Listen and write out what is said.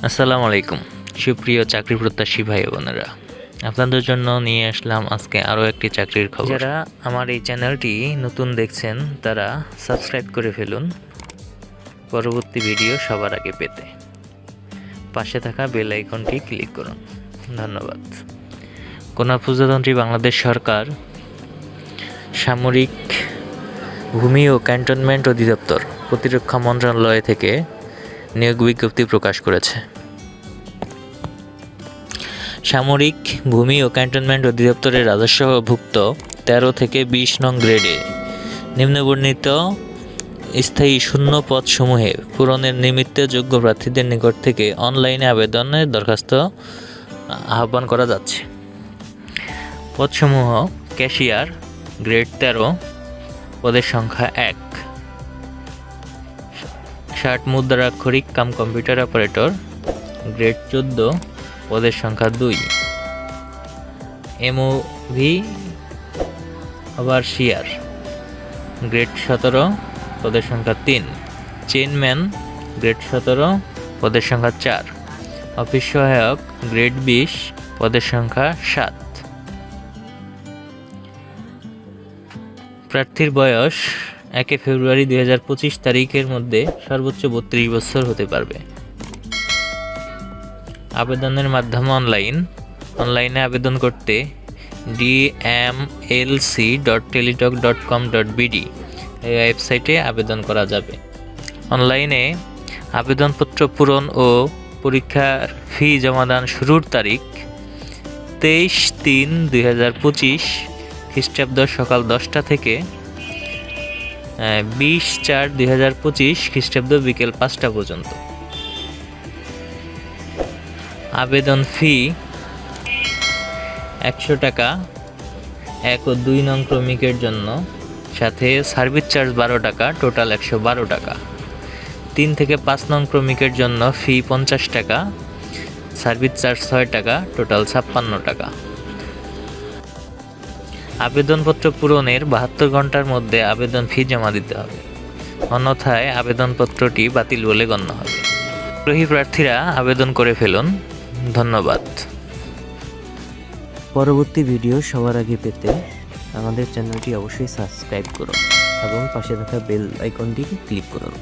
আসসালামু আলাইকুম সুপ্রিয় চাকরি প্রত্যাশী ভাই বোনেরা, আপনাদের জন্য নিয়ে আসলাম আজকে আরও একটি চাকরির খবর। যারা আমার এই চ্যানেলটি নতুন দেখছেন তারা সাবস্ক্রাইব করে ফেলুন পরবর্তী ভিডিও সবার আগে পেতে। পাশে থাকা বেল আইকনটি ক্লিক করুন। ধন্যবাদ। কন্যা প্রজাতন্ত্রী বাংলাদেশ সরকার সামরিক ভূমি ও ক্যান্টনমেন্ট অধিদপ্তর প্রতিরক্ষা মন্ত্রণালয় থেকে নিয়োগ বিজ্ঞপ্তি প্রকাশ করেছে। সামরিক ভূমি ও ক্যান্টনমেন্ট অধিদপ্তরের রাজস্বভুক্ত 13 থেকে 20 নং গ্রেডে নিম্নবর্ণিত স্থায়ী শূন্য পদসমূহে পূরণের নিমিত্তে যোগ্য প্রার্থীদের নিকট থেকে অনলাইনে আবেদনের দরখাস্ত আহ্বান করা যাচ্ছে। পদসমূহ: ক্যাশিয়ার গ্রেড 13 পদের সংখ্যা 1, ষাট মুদ্রাক্ষরিক কাম কম্পিউটার অপারেটর গ্রেড 14 পদের সংখ্যা 2, এমওভি ওভারসিয়ার গ্রেড 17 পদের সংখ্যা 3, চেইনম্যান গ্রেড 17 পদের সংখ্যা 4, অফিস সহায়ক গ্রেড 20 পদের সংখ্যা 7। প্রার্থীর বয়স 1 ফেব্রুয়ারি 2025 তারিখের মধ্যে সর্বোচ্চ 32 বছর হতে পারবে। আবেদনের মাধ্যম অনলাইনে আবেদন করতে dmlc.teletalk.com.bd এই ওয়েবসাইটে আবেদন করা যাবে। অনলাইনে আবেদনপত্র পূরণ ও পরীক্ষার ফি জমাদান শুরুর তারিখ 23/3/2025 খ্রিস্টাব্দ সকাল 10টা থেকে 20/4/2025 খ্রিস্টাব্দ বিকেল 5টা পর্যন্ত। আবেদন ফি 100 টাকা 1 ও 2 নং ক্রমিকের জন্য, সাথে সার্ভিস চার্জ 12 টাকা, টোটাল 112 টাকা। 3 থেকে 5 নং ক্রমিকের জন্য ফি 50 টাকা, সার্ভিস চার্জ 6 টাকা, টোটাল 56 টাকা। আবেদনপত্র পূরণের 72 ঘন্টার মধ্যে আবেদন ফি জমা দিতে হবে, অন্যথায় আবেদনপত্রটি বাতিল বলে গণ্য হবে। আগ্রহী প্রার্থীরা আবেদন করে ফেলুন। ধন্যবাদ। পরবর্তী ভিডিও সবার আগে পেতে আমাদের চ্যানেলটি অবশ্যই সাবস্ক্রাইব করুন এবং পাশে থাকা বেল আইকনটি ক্লিক করুন।